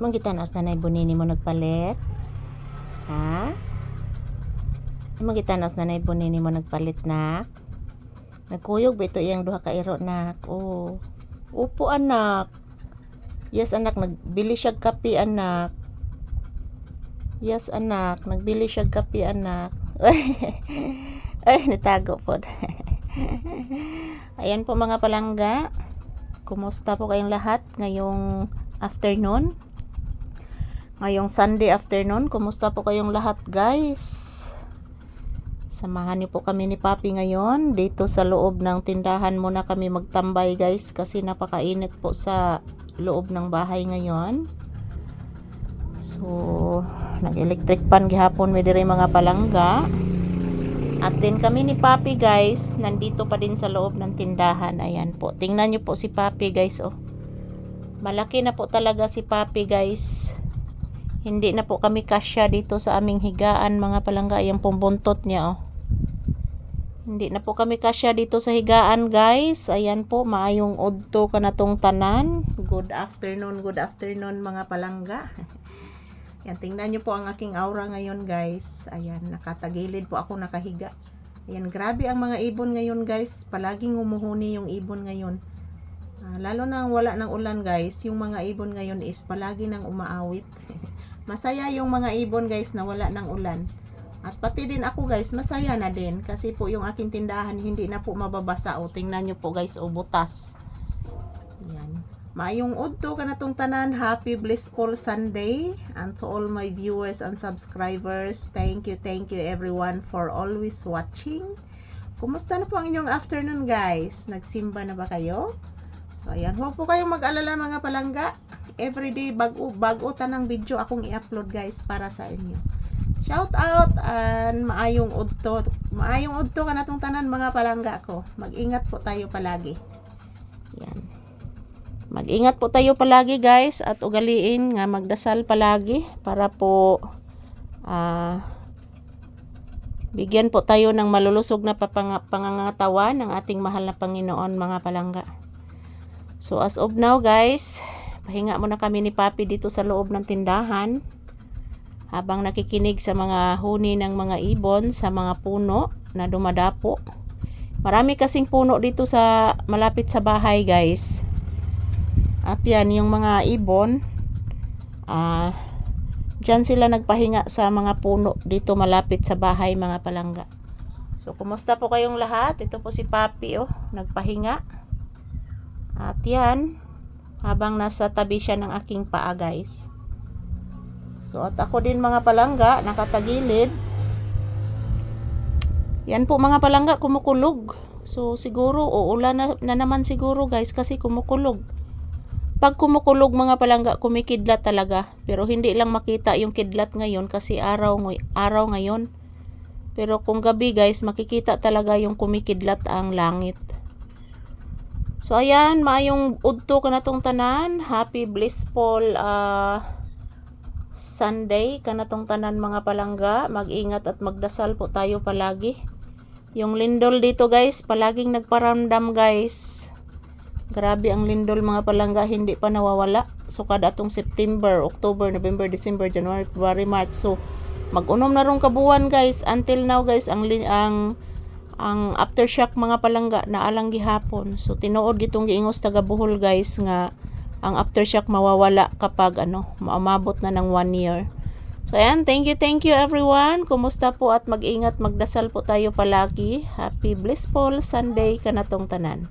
Mong gitanos na Bunini mo nagpalit? Ha? Mong gitanos na Bunini mo nagpalit na? Nagkuyog ba ito iyang duha ka iro nak? Oh. Upo anak. Yes anak, nagbili siya kape anak. Yes anak, nagbili siya kape anak. Ay, nitago po. Ayan po mga palangga. Kumusta po kayong lahat ngayong afternoon? Ngayong Sunday afternoon, kumusta po kayong lahat guys? Samahan niyo po kami ni Papi ngayon. Dito sa loob ng tindahan muna kami magtambay guys kasi napakainit po sa loob ng bahay ngayon. So, nag-electric pan gihapon may diri mga palangga. At din kami ni Papi guys, nandito pa din sa loob ng tindahan. Ayan po. Tingnan niyo po si Papi guys oh. Malaki na po talaga si Papi guys. Hindi na po kami kasya dito sa aming higaan mga palangga. Ayan pong buntot niya oh. Hindi na po kami kasya dito sa higaan guys. Ayan po, maayong udto kanatong tanan. Good afternoon mga palangga. Yan, tingnan nyo po ang aking aura ngayon guys. Ayan, nakatagilid po ako nakahiga. Ayan, grabe ang mga ibon ngayon guys. Palaging umuhuni yung ibon ngayon. Lalo na wala ng ulan guys. Yung mga ibon ngayon is palagi nang umaawit. Masaya yung mga ibon guys na wala ng ulan. At pati din ako guys, masaya na din. Kasi po yung aking tindahan hindi na po mababasa. O, tingnan nyo po guys, o butas. Ayan. Maayong udto kanatong tanan. Happy blissful Sunday. And to all my viewers and subscribers, thank you everyone for always watching. Kumusta na po ang inyong afternoon guys? Nagsimba na ba kayo? So ayan, huwag po kayong mag-alala mga palangga. Everyday bago tanang video akong i-upload guys para sa inyo. Shout out and maayong udto. Maayong udto kanatong tanan mga palangga ko. Mag-ingat po tayo palagi. Yan. Mag-ingat po tayo palagi guys at ugaliin nga magdasal palagi para po bigyan po tayo ng malulusog na pangangatawan ng ating mahal na Panginoon mga palangga. So as of now guys, pahinga muna kami ni Papi dito sa loob ng tindahan habang nakikinig sa mga huni ng mga ibon sa mga puno na dumadapo. Marami kasing puno dito sa malapit sa bahay guys. At yan, yung mga ibon, dyan sila nagpahinga sa mga puno dito malapit sa bahay mga palangga. So, kumusta po kayong lahat? Ito po si Papi, oh, nagpahinga. At yan, habang nasa tabi siya ng aking paa guys. So, at ako din mga palangga, nakatagilid. Yan po mga palangga, kumukulog. So, siguro, uulan na naman siguro guys kasi kumukulog. Pag kumukulog mga palangga, kumikidlat talaga. Pero hindi lang makita yung kidlat ngayon kasi araw ngayon. Pero kung gabi guys, makikita talaga yung kumikidlat ang langit. So ayan, maayong udto kanatong tanan. Happy blissful Sunday kanatong tanan mga palangga. Mag-ingat at magdasal po tayo palagi. Yung lindol dito guys, palaging nagparamdam guys. Grabe ang lindol mga palangga, hindi pa nawawala. So kada atong September, October, November, December, January, February, March. So mag-unom na rong kabuwan guys. Until now guys, ang aftershock mga palangga na alang gihapon. So tinuod gitong giingos taga Bohol guys nga ang aftershock mawawala kapag maamabot na ng 1 year. So ayan, thank you everyone. Kumusta po at mag-ingat, magdasal po tayo palagi. Happy blissful Sunday kanatong tanan.